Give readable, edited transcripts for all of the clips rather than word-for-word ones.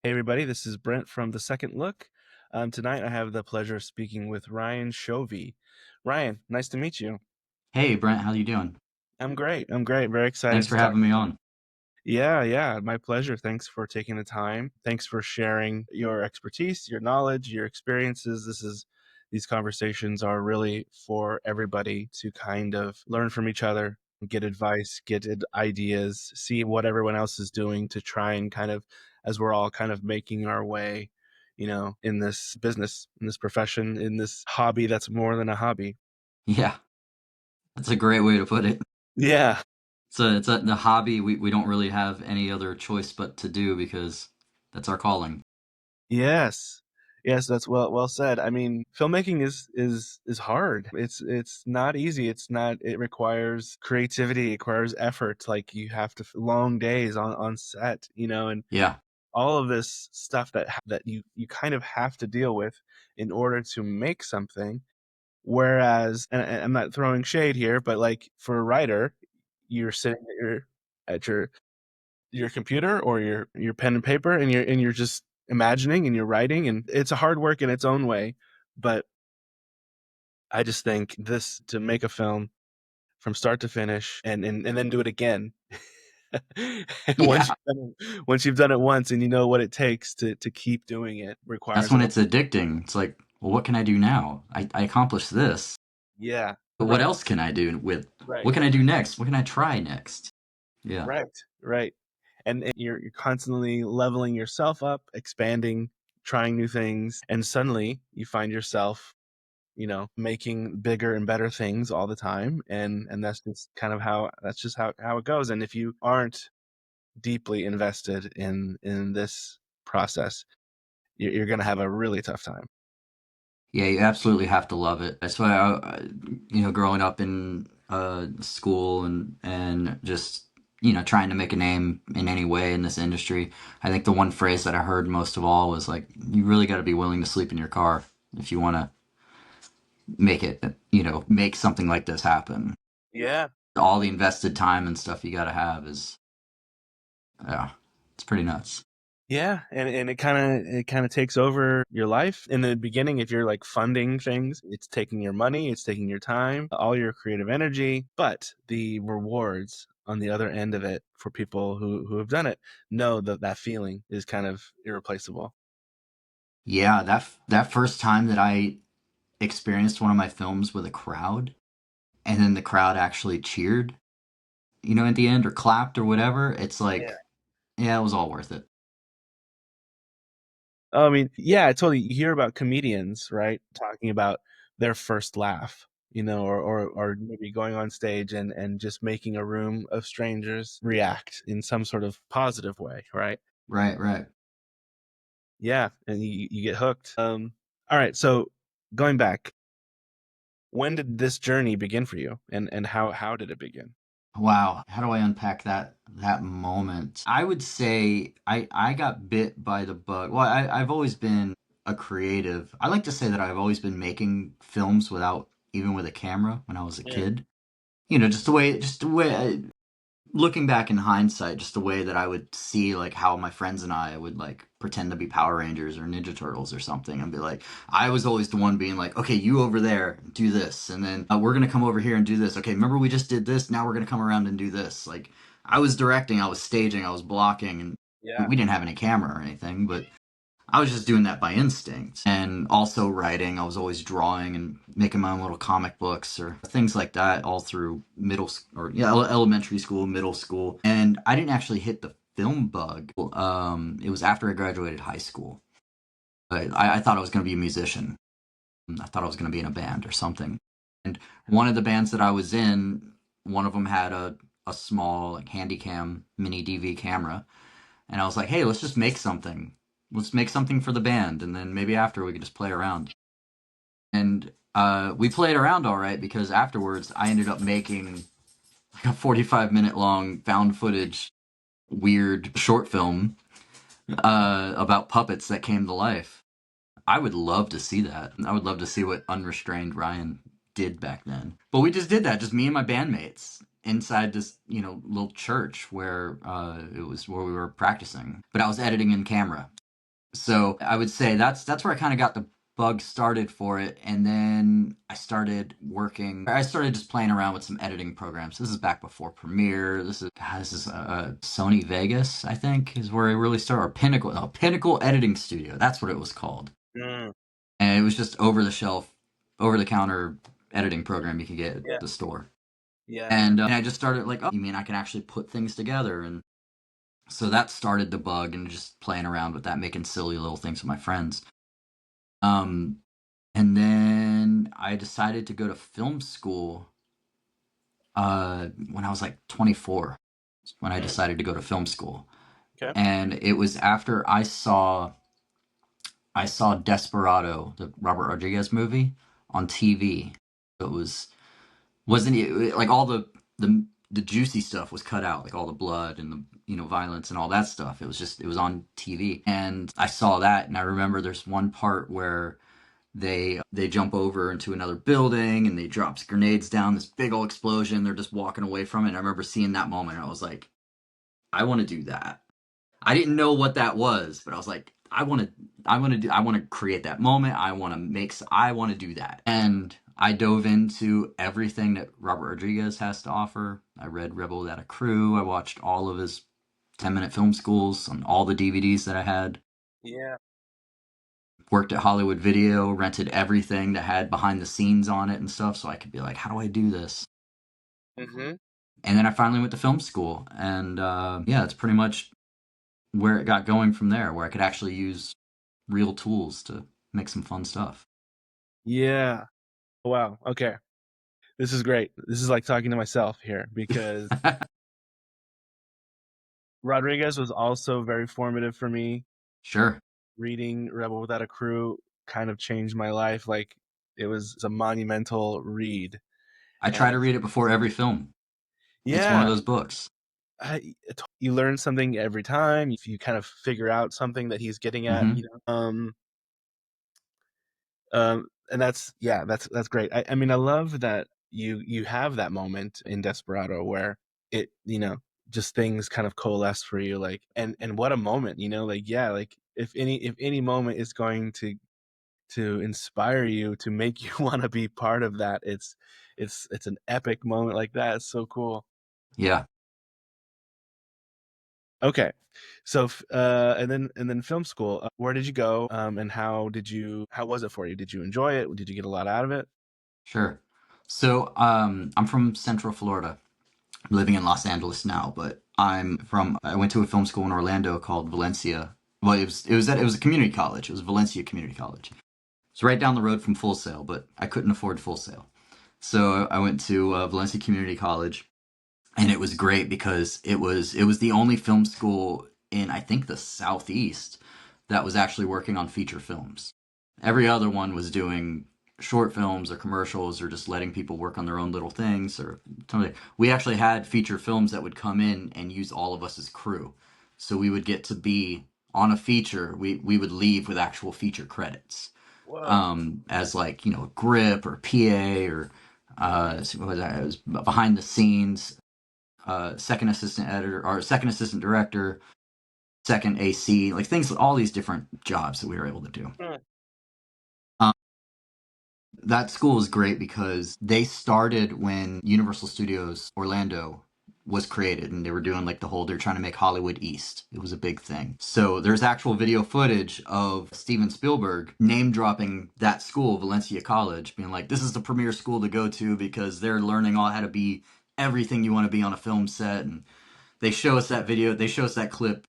Hey, everybody, this is Brent from The Second Look. Tonight I have the pleasure of speaking with Ryan Shovey. Ryan, nice to meet you. Hey Brent, how you doing? I'm great. I'm great. Very excited Thanks to for talk. having me on. Yeah, my pleasure. Thanks for taking the time. Thanks for sharing your expertise, your knowledge, your experiences. These conversations are really for everybody to kind of learn from each other, get advice, ideas, see what everyone else is doing to try and kind of, as we're all kind of making our way, in this business, in this profession, in this hobby that's more than a hobby. Yeah, that's a great way to put it. Yeah. It's the hobby we don't really have any other choice but to do because that's our calling. Yes. Yes, that's well said. I mean, filmmaking is hard. It's not easy. It requires creativity, it requires effort. Like you have to long days on set, and Yeah. all of this stuff that you kind of have to deal with in order to make something. Whereas, and I'm not throwing shade here, but like for a writer, you're sitting at your computer or your pen and paper, and you're just imagining and you're writing, and it's a hard work in its own way. But I just think this, to make a film from start to finish and then do it again. And Yeah. once you've done it once and you know what it takes to keep doing it, That's requires a when lot. it's addicting. It's like, well, what can I do now? I accomplished this. Yeah. But what Right. else can I do with Right. what can I do next? What can I try next? Yeah. Right. And you're constantly leveling yourself up, expanding, trying new things, and suddenly you find yourself, making bigger and better things all the time. And that's just how it goes. And if you aren't deeply invested in this process, you're going to have a really tough time. Yeah, you absolutely have to love it. That's why growing up in school and just trying to make a name in any way in this industry, I think the one phrase that I heard most of all was like, you really got to be willing to sleep in your car if you want to make it, make something like this happen. Yeah. All the invested time and stuff you got to have is, yeah, it's pretty nuts. Yeah, and it kind of takes over your life. In the beginning, if you're like funding things, it's taking your money, it's taking your time, all your creative energy, but the rewards on the other end of it for people who have done it know that that feeling is kind of irreplaceable. Yeah, that first time that I experienced one of my films with a crowd, and then the crowd actually cheered at the end or clapped or whatever, it's Yeah. like, yeah, it was all worth it. Oh, I mean, yeah, totally. You hear about comedians, right, talking about their first laugh, or maybe going on stage and just making a room of strangers react in some sort of positive way, right? Right, right. Yeah, and you get hooked. All right, so going back, when did this journey begin for you, and how did it begin? Wow. How do I unpack that moment? I would say I got bit by the bug. Well, I've always been a creative. I like to say that I've always been making films without even with a camera when I was a Yeah. kid. Just the way looking back in hindsight, just the way that I would see like how my friends and I would like pretend to be Power Rangers or Ninja Turtles or something and be like, I was always the one being like, okay, you over there, do this. And then we're going to come over here and do this. Okay, remember we just did this? Now we're going to come around and do this. Like I was directing, I was staging, I was blocking, and Yeah. we didn't have any camera or anything, but I was just doing that by instinct. And also writing, I was always drawing and making my own little comic books or things like that all through elementary school, middle school. And I didn't actually hit the film bug. It was after I graduated high school. I thought I was going to be a musician. I thought I was going to be in a band or something. And one of the bands that I was in, one of them had a small like Handycam mini DV camera, and I was like, hey, let's just make something. Let's make something for the band, and then maybe after we could just play around. And we played around all right because afterwards I ended up making like a 45-minute long found footage weird short film about puppets that came to life. I would love to see that. I would love to see what unrestrained Ryan did back then. But we just did that, just me and my bandmates inside this, little church where it was where we were practicing. But I was editing in camera. So I would say that's where I kind of got the bug started for it. And then I started working. I started just playing around with some editing programs. This is back before Premiere. This is Sony Vegas, I think, is where I really started. Or Pinnacle, no, Pinnacle Editing Studio. That's what it was called. Mm, And it was just over the shelf, over the counter editing program you could get at yeah, the store. yeah, yeah. And I just started like, oh, you mean I can actually put things together? And so that started the bug and just playing around with that, making silly little things with my friends. Um, and then I decided to go to film school when I was like 24. When I Mm, decided to go to film school, okay. and it was after I saw Desperado, the Robert Rodriguez movie, on TV. It wasn't it, like all the juicy stuff was cut out, like all the blood and the violence and all that stuff. It was on TV, and I saw that, and I remember there's one part where they jump over into another building and they drops grenades down, this big old explosion. They're just walking away from it. And I remember seeing that moment, and I was like, I want to do that. I didn't know what that was, but I was like, I want to create that moment. I want to do that. And I dove into everything that Robert Rodriguez has to offer. I read Rebel Without a Crew. I watched all of his 10-minute film schools on all the DVDs that I had. Yeah. Worked at Hollywood Video, rented everything that had behind the scenes on it and stuff, so I could be like, how do I do this? Mm-hmm. And then I finally went to film school, and yeah, it's pretty much where it got going from there, where I could actually use real tools to make some fun stuff. Yeah. Wow. Okay. This is great. This is like talking to myself here because Rodriguez was also very formative for me. Sure. Reading Rebel Without a Crew kind of changed my life. Like it was a monumental read. I try And to read it before every film. It's one of yeah, those books. you learn something every time. If you kind of figure out something that he's getting at, Hmm. and that's great. I mean, I love that you have that moment in Desperado where it, just things kind of coalesce for you, like, and what a moment, like, yeah, like if any moment is going to inspire you to make you want to be part of that, it's an epic moment like that. It's so cool. Yeah, Okay. So, and then film school. Where did you go? And how was it for you? Did you enjoy it? Did you get a lot out of it? sure. So I'm from Central Florida. I'm living in Los Angeles now, but I went to a film school in Orlando called Valencia. Well, it was a community college. It was Valencia Community College. It's right down the road from Full Sail, but I couldn't afford Full Sail. So I went to Valencia Community College, and it was great because it was the only film school in, I think, the Southeast that was actually working on feature films. Every other one was doing short films or commercials or just letting people work on their own little things or something. We actually had feature films that would come in and use all of us as crew. So we would get to be on a feature. We would leave with actual feature credits, Whoa. as like grip or PA or what was that? It was behind the scenes, second assistant editor or second assistant director, second AC, like things, all these different jobs that we were able to do. Hmm. Um, that school is great because they started when Universal Studios Orlando was created, and they were doing like they're trying to make Hollywood East. It was a big thing. So there's actual video footage of Steven Spielberg name dropping that school, Valencia College, being like, this is the premier school to go to because they're learning all how to be everything you want to be on a film set. And they show us that video, they show us that clip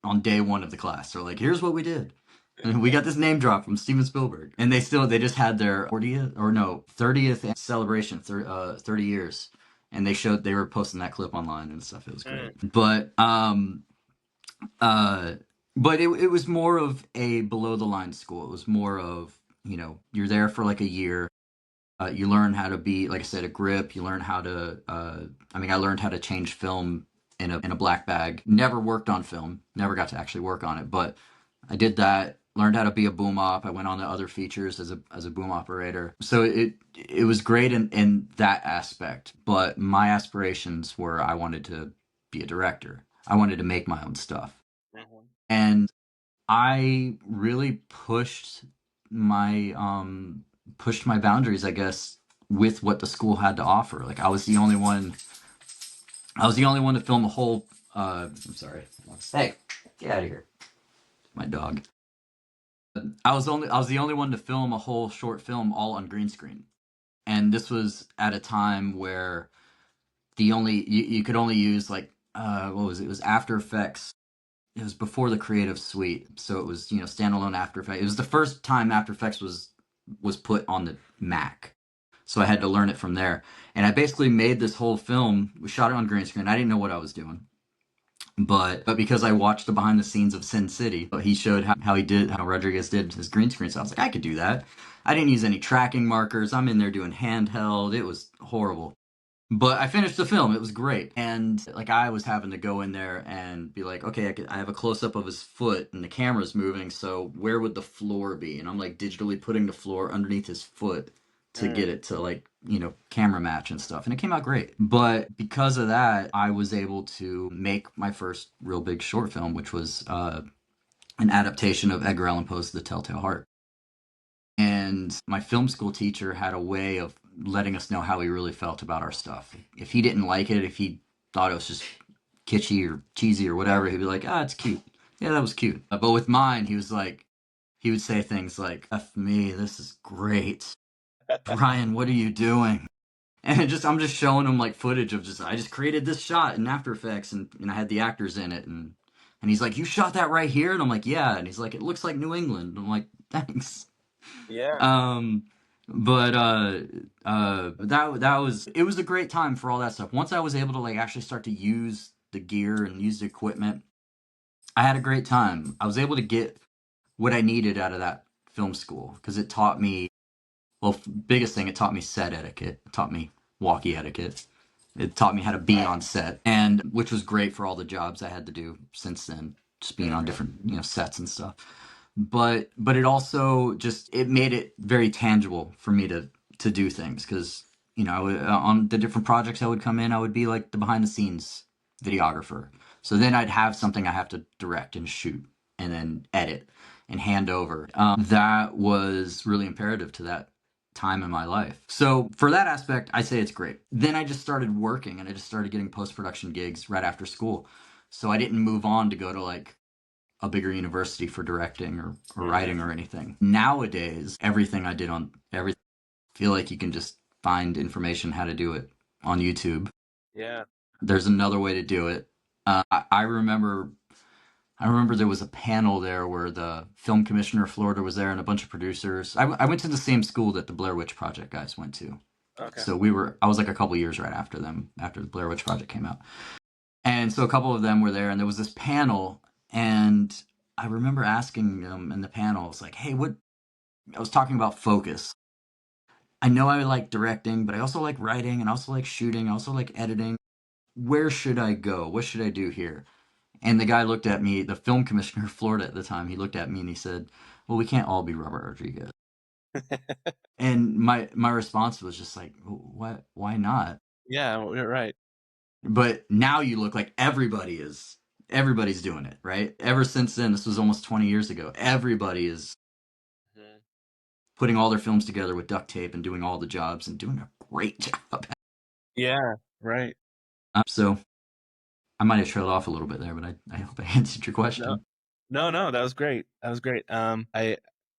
on day one of the class. They're like, here's what we did. And we got this name drop from Steven Spielberg. And they just had their 40th, or no, 30th celebration, 30 years. And they were posting that clip online and stuff. It was Hmm. great. Uh, but it was more of a below the line school. It was more of, you're there for like a year. You learn how to be, like I said, a grip. You learn how to, I learned how to change film in a black bag. Never worked on film. Never got to actually work on it, but I did that. Learned how to be a boom op. I went on to other features as a boom operator. So it was great in that aspect. But my aspirations were I wanted to be a director. I wanted to make my own stuff. Mhm. And I really pushed my boundaries, I guess, with what the school had to offer. Like I was the only one to film a whole I'm sorry. Hey, get out of here. My dog. I was the only one to film a whole short film all on green screen. And this was at a time where you could only use like what was it? It was After Effects. It was before the Creative Suite, so it was, standalone After Effects. It was the first time After Effects was put on the Mac, so I had to learn it from there. And I basically made this whole film. We shot it on green screen. I didn't know what I was doing, but because I watched the behind the scenes of Sin City, he showed how Rodriguez did his green screen. So I was like, I could do that. I didn't use any tracking markers. I'm in there doing handheld. It was horrible. But I finished the film. It was great. And like I was having to go in there and be like, okay, I have a close up of his foot and the camera's moving. So where would the floor be? And I'm like digitally putting the floor underneath his foot to get Mm, it to like, camera match and stuff. And it came out great. But because of that, I was able to make my first real big short film, which was an adaptation of Edgar Allan Poe's The Telltale Heart. And my film school teacher had a way of letting us know how he really felt about our stuff. If he didn't like it, if he thought it was just kitschy or cheesy or whatever, he'd be like, it's cute. Yeah, that was cute. But with mine, he would say things like, F me, this is great. Brian, what are you doing? And I'm just showing him like footage of I just created this shot in After Effects and I had the actors in it. And he's like, you shot that right here? And I'm like, yeah. And he's like, it looks like New England. I'm like, thanks. yeah. Um, but that was it was a great time for all that stuff. Once I was able to like actually start to use the gear and use the equipment, I had a great time. I was able to get what I needed out of that film school because it taught me, well, biggest thing, it taught me set etiquette. It taught me walkie etiquette. It taught me how to be on set, and which was great for all the jobs I had to do since then, just being on Hmm. different sets and stuff. But it also just it made it very tangible for me to do things because on the different projects I would come in, I would be like the behind the scenes videographer. So then I'd have something I have to direct and shoot and then edit and hand over. That was really imperative to that time in my life. So for that aspect, I say it's great. Then I just started working and I just started getting post-production gigs right after school. So I didn't move on to go to like a bigger university for directing or Hmm. writing or anything. Nowadays, everything I did on everything, I feel like you can just find information how to do it on YouTube. Yeah. There's another way to do it. I remember there was a panel there where the film commissioner of Florida was there and a bunch of producers. I went to the same school that the Blair Witch Project guys went to. Okay. So I was like a couple years right after them, after the Blair Witch Project came out. And so a couple of them were there and there was this panel and I remember asking them in the panel, I was like, hey, I was talking about focus. I know I like directing, but I also like writing and I also like shooting. I also like editing. Where should I go? What should I do here? And the guy looked at me, the film commissioner of Florida at the time, he looked at me and he said, well, we can't all be Robert Rodriguez. And my response was just like, what? Why not? Yeah, you're right. But now you look like everybody's doing it, right? Ever since then, this was almost 20 years ago. Everybody is Mhm. putting all their films together with duct tape and doing all the jobs and doing a great job. Yeah, right. So I might have trailed off a little bit there, but I hope I answered your No, question. no, that was great. That was great.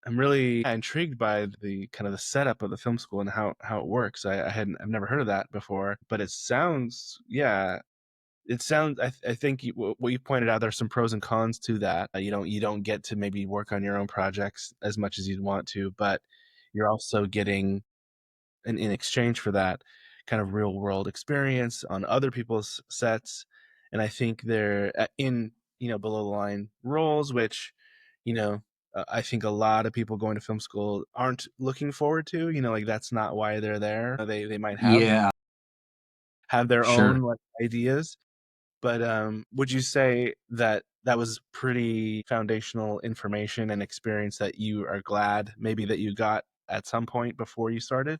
I'm really intrigued by the kind of the setup of the film school and how it works. I've never heard of that before, but it sounds, yeah, it sounds. I think what you pointed out, there's some pros and cons to that. You don't get to maybe work on your own projects as much as you'd want to, but you're also getting in exchange for that kind of real world experience on other people's sets. And I think they're in below the line roles, which you know I think a lot of people going to film school aren't looking forward to. Like that's not why they're there. They might Yeah, have their sure. own like ideas, but would you say that that was pretty foundational information and experience that you are glad maybe that you got at some point before you started?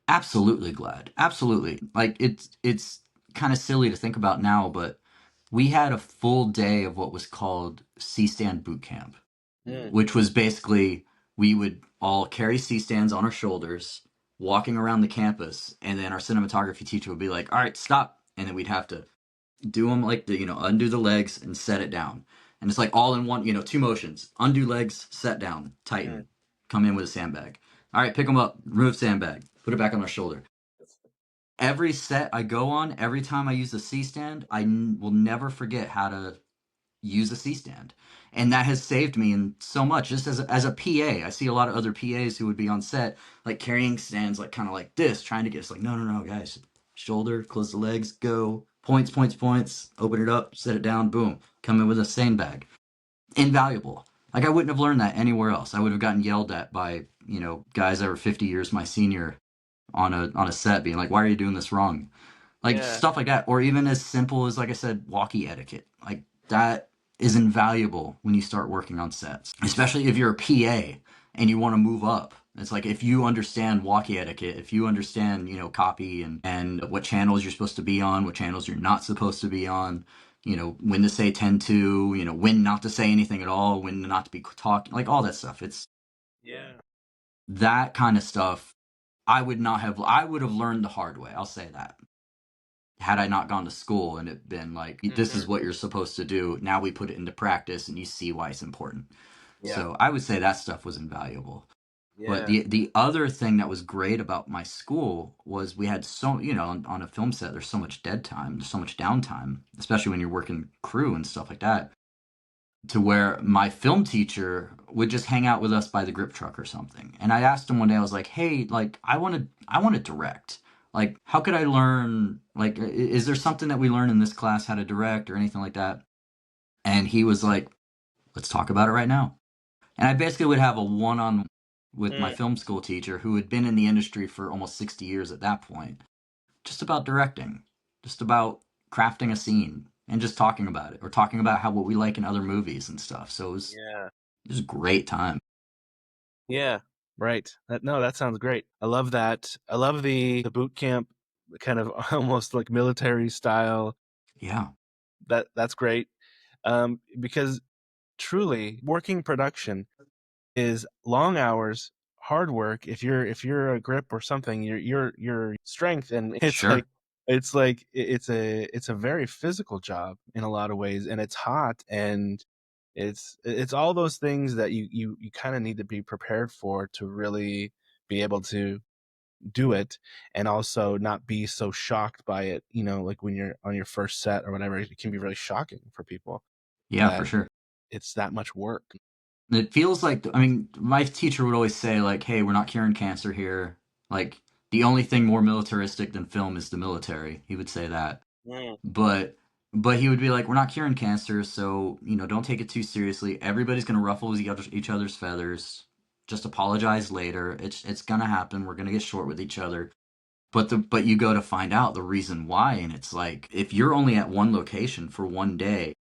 Absolutely glad. Absolutely. Like it's kind of silly to think about now, but we had a full day of what was called C-stand boot camp. Mm, which was basically we would all carry C stands on our shoulders, walking around the campus, and then our cinematography teacher would be like, "All right, stop," and then we'd have to do them like the undo the legs and set it down, and it's like all in one, two motions: undo legs, set down, mm, tighten, come in with a sandbag. All right, pick them up, remove sandbag, put it back on our shoulder. Every set I go on, every time I use the C stand, will never forget how to use a C stand. And that has saved me in so much. Just as a PA, I see a lot of other PAs who would be on set, like carrying stands, like kind of like this, trying to get us like, no, no, no, guys, shoulder, close the legs, go, points, points, points, open it up, set it down, boom, come in with a sandbag. Invaluable. Like I wouldn't have learned that anywhere else. I would have gotten yelled at by, guys that were 50 years my senior on a set being like, why are you doing this wrong? Like yeah. stuff like that, or even as simple as, like I said, walkie etiquette. Like that is invaluable when you start working on sets, especially if you're a PA and you want to move up. It's like if you understand walkie etiquette, if you understand, copy and what channels you're supposed to be on, what channels you're not supposed to be on, when to say 10-2, when not to say anything at all, when not to be talking, like all that stuff. It's Yeah. that kind of stuff. I would have learned the hard way. I'll say that had I not gone to school and it been like, this Hmm. is what you're supposed to do. Now we put it into practice and you see why it's important. Yeah. So I would say that stuff was invaluable. But Yeah. the other thing that was great about my school was we had so, on a film set, there's so much dead time, there's so much downtime, especially when you're working crew and stuff like that, to where my film teacher would just hang out with us by the grip truck or something. And I asked him one day, I was like, "Hey, like I want to direct. Like how could I learn, like is there something that we learn in this class how to direct or anything like that?" And he was like, "Let's talk about it right now." And I basically would have a one-on with my Mm, film school teacher who had been in the industry for almost 60 years at that point, just about directing, just about crafting a scene and just talking about it or talking about how what we like in other movies and stuff. So yeah. it was a great time. Yeah. Right. No, that sounds great. I love that. I love the boot camp kind of almost like military style. Yeah, That's great. Because truly working production is long hours, hard work. If you're a grip or something, your strength, and it's like sure. it's a very physical job in a lot of ways, and it's hot, and it's all those things that you kind of need to be prepared for to really be able to do it, and also not be so shocked by it. Like when you're on your first set or whatever, it can be really shocking for people Yeah, for that sure. it's that much work. It feels like, I mean, my teacher would always say, like, hey, we're not curing cancer here. Like, the only thing more militaristic than film is the military. He would say that. Mm, But but he would be like, we're not curing cancer, so don't take it too seriously. Everybody's gonna ruffle each other's feathers. Just apologize later. It's gonna happen. We're gonna get short with each other. But you go to find out the reason why, and it's like if you're only at one location for one day,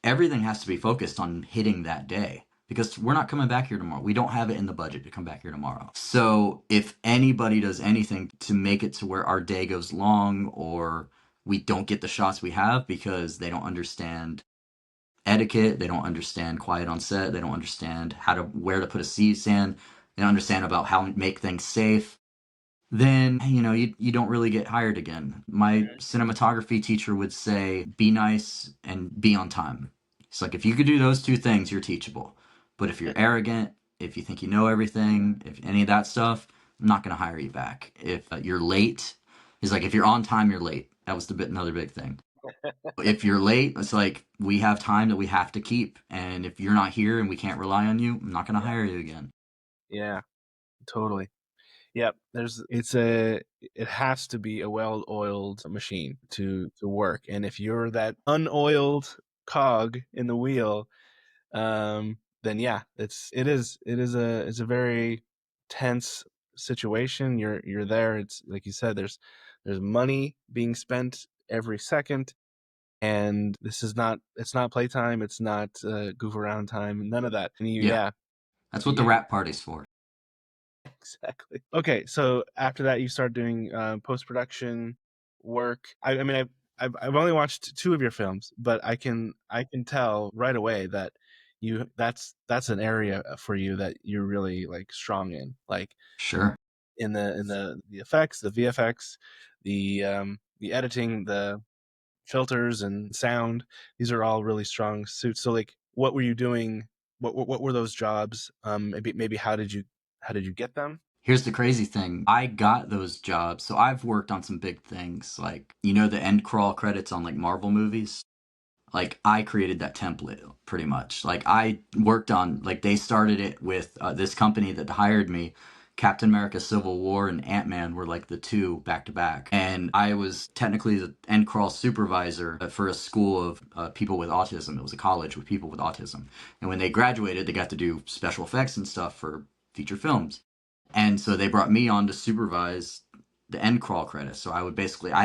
everything has to be focused on hitting that day because we're not coming back here tomorrow. We don't have it in the budget to come back here tomorrow. So if anybody does anything to make it to where our day goes long or we don't get the shots we have because they don't understand etiquette, they don't understand quiet on set, they don't understand where to put a C stand, they don't understand about how to make things safe, then you don't really get hired again. My mhm. cinematography teacher would say, "Be nice and be on time." It's like if you could do those two things, you're teachable. But if you're arrogant, if you think you know everything, if any of that stuff, I'm not going to hire you back. If you're late, it's like if you're on time, you're late. That was another big thing. If you're late, it's like we have time that we have to keep, and if you're not here and we can't rely on you, I'm not going to Yeah. hire you again. Yeah, totally. Yep. It has to be a well-oiled machine to work. And if you're that unoiled cog in the wheel, then yeah, it's a very tense situation. You're there. It's like you said, there's money being spent every second, and it's not playtime, it's not goof around time, none of that. And Yeah, yeah, that's what the you rap party's for. exactly. Okay, so after that, you start doing post production work. I mean, I've only watched two of your films, but I can tell right away that that's an area for you that you're really like strong in, like Sure. in the effects, the VFX, the editing, the filters and sound. These are all really strong suits. So like, what were you doing? What were those jobs? Maybe how did you get them? Here's the crazy thing. I got those jobs. So I've worked on some big things, like, you know, the end crawl credits on like Marvel movies. Like I created that template pretty much. Like I worked on, like they started it with this company that hired me. Captain America Civil War and Ant-Man were like the two back to back. And I was technically the end crawl supervisor for a school of people with autism. It was a college with people with autism. And when they graduated, they got to do special effects and stuff for feature films. And so they brought me on to supervise the end crawl credits. So I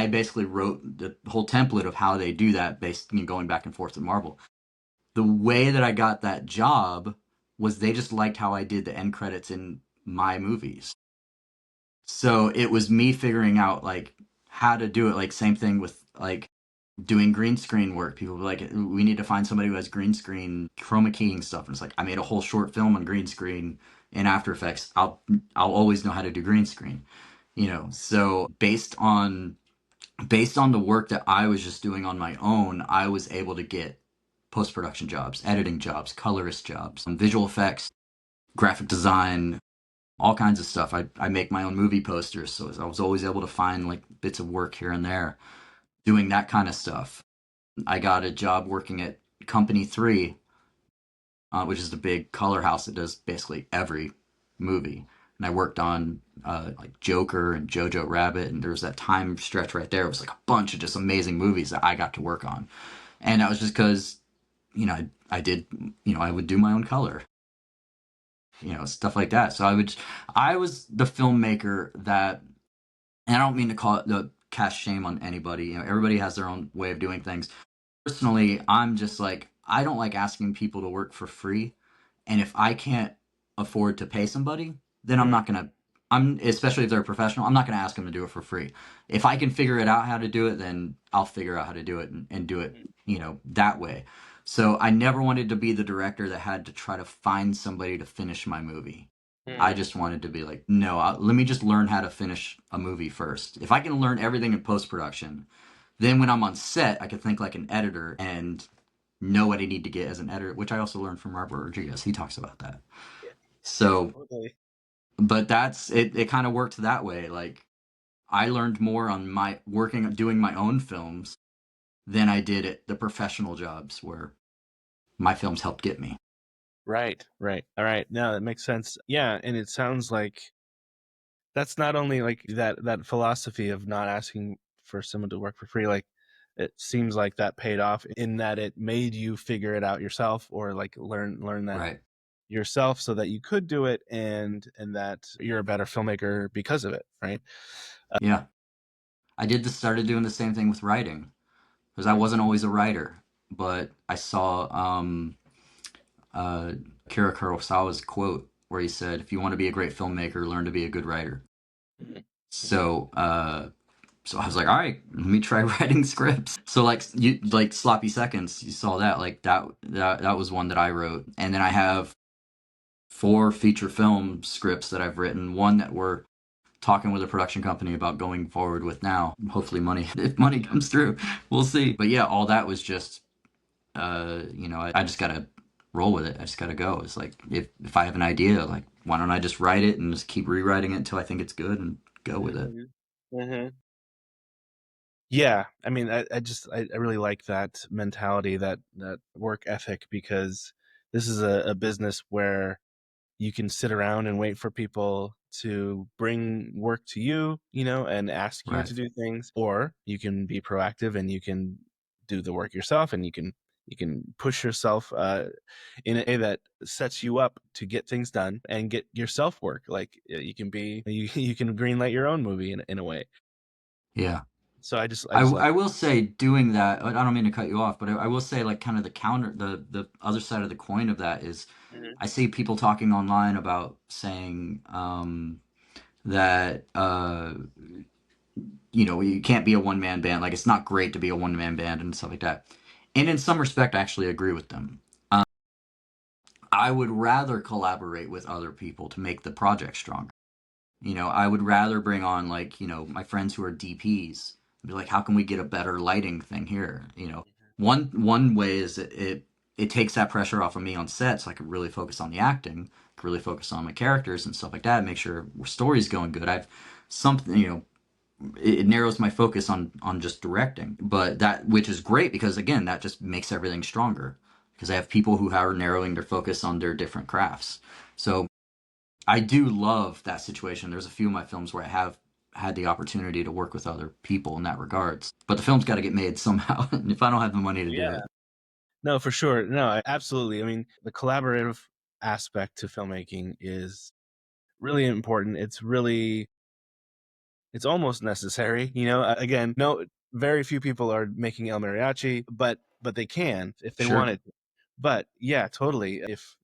basically wrote the whole template of how they do that, based, you know, going back and forth with Marvel. The way that I got that job was they just liked how I did the end credits in my movies. So it was me figuring out like how to do it. Like same thing with like doing green screen work. People were like, we need to find somebody who has green screen chroma keying stuff. And it's like I made a whole short film on green screen in After Effects. I'll always know how to do green screen. You know, so based on the work that I was just doing on my own, I was able to get post production jobs, editing jobs, colorist jobs, visual effects, graphic design, all kinds of stuff. I make my own movie posters, so I was always able to find like bits of work here and there doing that kind of stuff. I got a job working at Company 3, which is the big color house that does basically every movie. And I worked on like Joker and Jojo Rabbit, and there was that time stretch right there. It was like a bunch of just amazing movies that I got to work on, and that was just because I did, I would do my own color, stuff like that. So I was the filmmaker that, and I don't mean to call it the cast shame on anybody. Everybody has their own way of doing things. Personally, I'm just like, I don't like asking people to work for free. And if I can't afford to pay somebody, then I'm Mm, not gonna. I'm especially if they're a professional. I'm not gonna ask them to do it for free. If I can figure it out how to do it, then I'll figure out how to do it and do it, mm, that way. So I never wanted to be the director that had to try to find somebody to finish my movie. I mm, just wanted to be like, no, let me just learn how to finish a movie first. If I can learn everything in post production, then when I'm on set, I can think like an editor and know what I need to get as an editor, which I also learned from Robert Rodriguez. He talks about that. yeah, So, totally. but that's it. It kind of worked that way. Like I learned more on my working, doing my own films than I did at the professional jobs where my films helped get me. Right, right. All right. Now that makes sense. Yeah, and it sounds like that's not only like that philosophy of not asking for someone to work for free, like it seems like that paid off in that it made you figure it out yourself or like learn that Right. yourself so that you could do it and that you're a better filmmaker because of it, right? Yeah. I started doing the same thing with writing because I Mm, wasn't always a writer, but I saw uh, Kira Kurosawa's quote where he said, "If you want to be a great filmmaker, learn to be a good writer." mm, So, so I was like, all right, let me try writing scripts. So like Sloppy Seconds, you saw that, like that was one that I wrote, and then I have 4 feature film scripts that I've written. One that we're talking with a production company about going forward with now. Hopefully, money if money comes through, we'll see. But yeah, all that was just I just gotta roll with it. I just gotta go. It's like if I have an idea, like why don't I just write it and just keep rewriting it until I think it's good and go with it. mhm, mhm. Yeah, I mean, I really like that mentality, that work ethic, because this is a business where you can sit around and wait for people to bring work to you, and ask you Right. to do things, or you can be proactive and you can do the work yourself, and you can push yourself in a way that sets you up to get things done and get yourself work. Like you can greenlight your own movie in a way. Yeah. So I just like. I will say doing that, I don't mean to cut you off, but I will say like kind of the counter, the other side of the coin of that is Mhm. I see people talking online about saying that you can't be a one man band, like it's not great to be a one man band and stuff like that. And in some respect, I actually agree with them. I would rather collaborate with other people to make the project stronger. I would rather bring on, like, my friends who are DPs and be like, how can we get a better lighting thing here? One way is it takes that pressure off of me on set, so I can really focus on the acting, can really focus on my characters and stuff like that, make sure our story's going good. I've something, it narrows my focus on just directing, but that, which is great, because again, that just makes everything stronger, because I have people who are narrowing their focus on their different crafts. So I do love that situation. There's a few of my films where I have had the opportunity to work with other people in that regards, but the film's got to get made somehow. And if I don't have the money to do Yeah. it. No, for sure. No, absolutely. I mean, the collaborative aspect to filmmaking is really important. It's almost necessary. Again, no, very few people are making El Mariachi, but they can if they Sure. wanted. But yeah, totally. If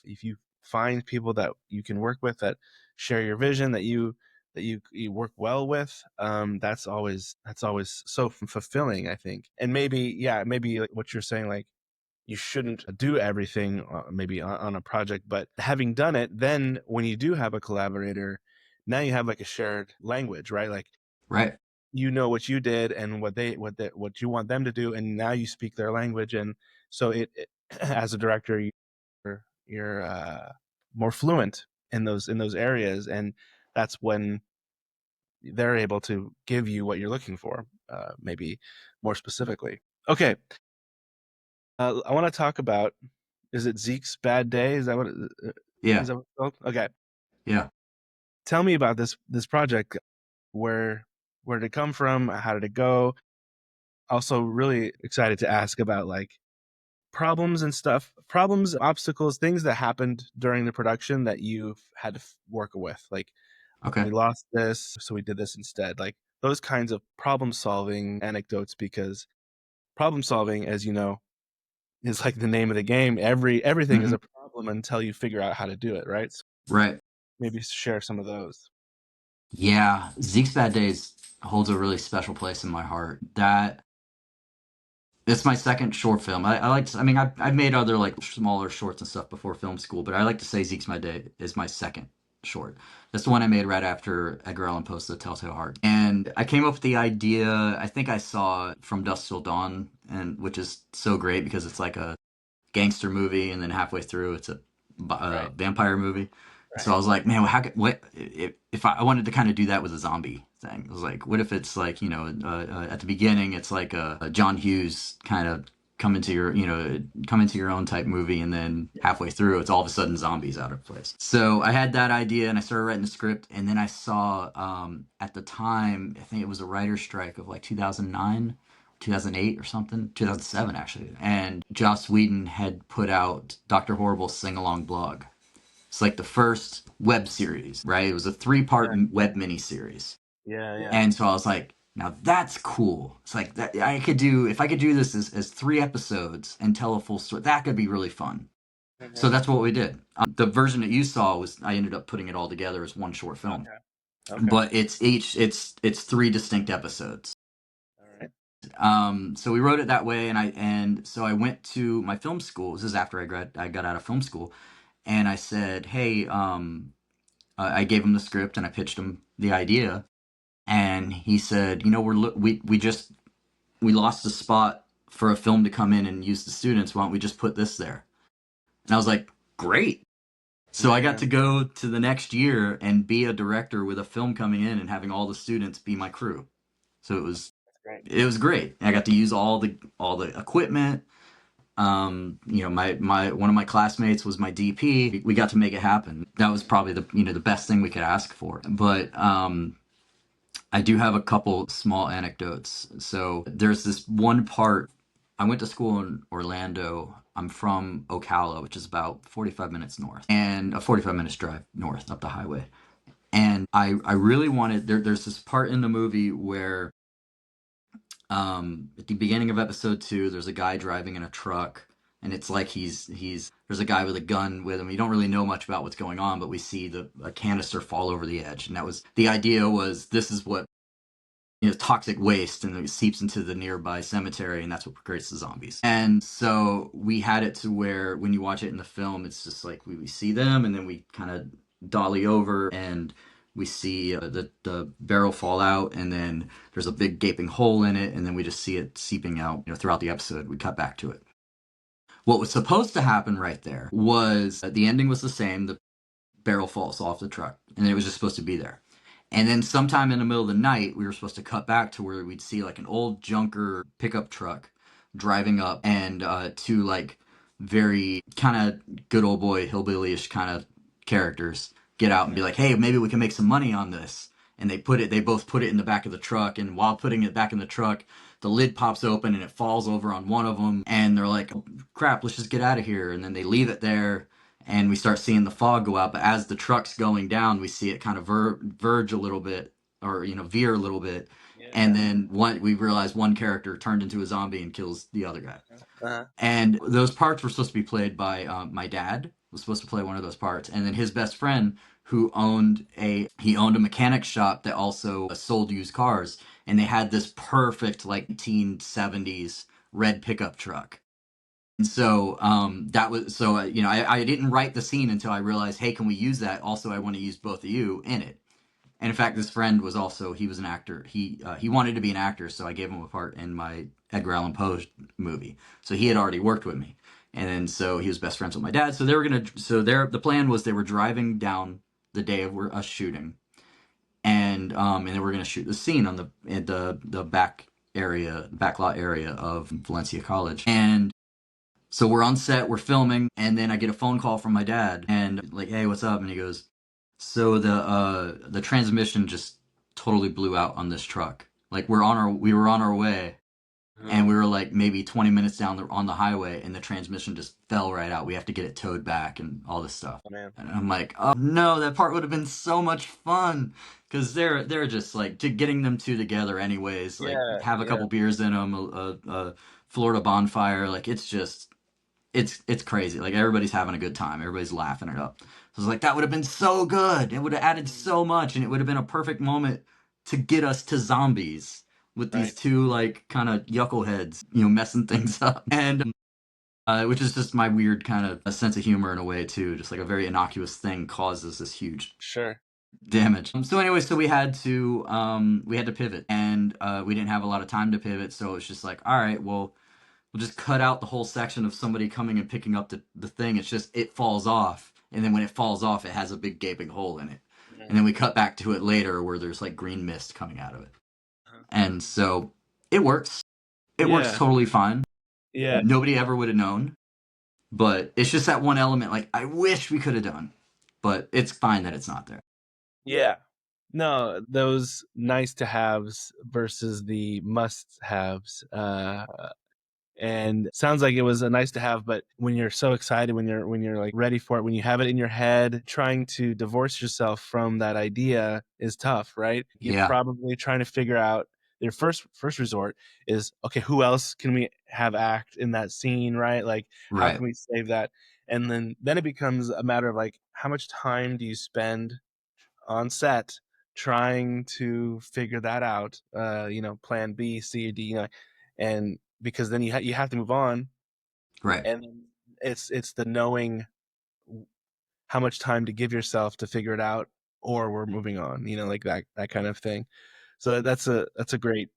you find people that you can work with that share your vision, that you work well with, that's always so fulfilling, I think. And maybe, yeah, maybe like what you're saying, like you shouldn't do everything maybe on a project, but having done it, then when you do have a collaborator, now you have like a shared language, right? Like Right. you know what you did and what you want them to do, and now you speak their language, and so as a director, you're more fluent in those areas, and that's when they're able to give you what you're looking for, maybe more specifically. Okay, I want to talk about, is it Zeke's Bad Day? Is that what Yeah. is that what it's called? Okay, Yeah. tell me about this project. Where did it come from? How did it go? Also, really excited to ask about like problems and stuff, problems, obstacles, things that happened during the production that you've had to work with. Like, Okay. we lost this, so we did this instead. Like those kinds of problem solving anecdotes, because problem solving, as you know, is like the name of the game. Everything is Hmm. a problem until you figure out how to do it, right? So Right. maybe share some of those. Yeah. Zeke's Bad Days holds a really special place in my heart. That It's my second short film. I like to, I mean, I've made other like smaller shorts and stuff before film school, but I like to say Zeke's My Day is my second short. That's the one I made right after Edgar Allan Poe's The Telltale Heart. And I came up with the idea, I think I saw From Dusk Till Dawn, and which is so great because it's like a gangster movie, and then halfway through it's a Right, vampire movie. So I right. was like, man, well, what if I wanted to kind of do that with a zombie thing? I was like, what if it's like, at the beginning it's like a John Hughes kind of come into your own type movie, and then halfway through it's all of a sudden zombies out of place. So I had that idea and I started writing the script, and then I saw at the time, I think it was a writer's strike of like 2009, 2008 or something, 2007 actually. And Joss Whedon had put out Dr. Horrible's sing along blog. It's like the first web series, right? It was a 3-part Yeah, web miniseries. yeah, yeah. And so I was like, now that's cool. It's like that I could do, if I could do this as 3 episodes and tell a full story, that could be really fun. So Hmm. that's what we did. The version that you saw was, I ended up putting it all together as one short film, Okay, okay. but it's 3 distinct episodes. All right. So we wrote it that way, and so I went to my film school. This is after I got out of film school, and I said, hey, I gave him the script and I pitched him the idea, and he said, we lost a spot for a film to come in and use the students. Why don't we just put this there? And I was like, great. So I got Yeah, to go to the next year and be a director with a film coming in and having all the students be my crew. So that's great. it was great. I got to use all the equipment. My one of my classmates was my DP. We got to make it happen. That was probably the best thing we could ask for. But I do have a couple small anecdotes. So there's this one part. I went to school in Orlando. I'm from Ocala, which is about 45 minutes north, and a 45 minutes drive north up the highway. And I really wanted, there's this part in the movie where at the beginning of episode 2, there's a guy driving in a truck, and it's like he's there's a guy with a gun with him. You don't really know much about what's going on, but we see a canister fall over the edge, and that was the idea. Was this is what toxic waste, and it seeps into the nearby cemetery, and that's what creates the zombies. And so we had it to where when you watch it in the film, it's just like we see them, and then we kind of dolly over, and we see the barrel fall out, and then there's a big gaping hole in it, and then we just see it seeping out. Throughout the episode, we cut back to it. What was supposed to happen right there was the ending was the same. The barrel falls off the truck, and it was just supposed to be there. And then sometime in the middle of the night, we were supposed to cut back to where we'd see like an old junker pickup truck driving up, and two like very kind of good old boy hillbilly-ish kind of characters get out and be like, "Hey, maybe we can make some money on this." And they both put it in the back of the truck, and while putting it back in the truck, the lid pops open and it falls over on one of them, and they're like, "Oh, crap, let's just get out of here." And then they leave it there, and we start seeing the fog go out. But as the truck's going down, we see it kind of verge a little bit, or veer a little bit, and Yeah. then we realize one character turned into a zombie and kills the other guy. Uh-huh. And those parts were supposed to be played by my dad was supposed to play one of those parts, and then his best friend who owned a mechanic shop that also sold used cars, and they had this perfect like 1970s red pickup truck. And so that was so I didn't write the scene until I realized, hey, can we use that? Also, I want to use both of you in it. And in fact, this friend was also he was an actor. He wanted to be an actor, so I gave him a part in my Edgar Allan Poe movie. So he had already worked with me, and then so he was best friends with my dad. So they were gonna. So the plan was they were driving down the day of us shooting, and they were gonna shoot the scene on the back lot area of Valencia College. And so we're on set, we're filming, and then I get a phone call from my dad, and like, hey, what's up? And he goes, so the transmission just totally blew out on this truck. Like we were on our way, and we were like maybe 20 minutes down on the highway, and the transmission just fell right out. We have to get it towed back and all this stuff. Oh, man. And I'm like, oh no, that part would have been so much fun, because they're just like getting them two together anyways. Like Yeah, have a yeah, couple beers in them, a Florida bonfire. Like it's crazy. Like everybody's having a good time. Everybody's laughing it up. So I was like, that would have been so good. It would have added so much, and it would have been a perfect moment to get us to zombies with these right. two like kind of yuckleheads, messing things up. And which is just my weird kind of a sense of humor in a way too. Just like a very innocuous thing causes this huge Sure. damage. So anyway, so we had to pivot, and we didn't have a lot of time to pivot. So it's just like, all right, well, we'll just cut out the whole section of somebody coming and picking up the thing. It's just it falls off, and then when it falls off, it has a big gaping hole in it. And then we cut back to it later where there's like green mist coming out of it. And so it works. It works Yeah, totally fine. yeah, Nobody ever would have known. But it's just that one element like I wish we could have done. But it's fine that it's not there. yeah. No, those nice to haves versus the must haves. And sounds like it was a nice to have, but when you're so excited, when you're like ready for it, when you have it in your head, trying to divorce yourself from that idea is tough, right? You're Yeah, probably trying to figure out your first resort is, okay, who else can we have act in that scene, right? Like, how right. can we save that? And then it becomes a matter of like, how much time do you spend on set trying to figure that out, plan B, C, D, and because then you have to move on, Right. and it's the knowing how much time to give yourself to figure it out, or we're moving on, like that kind of thing. So that's a great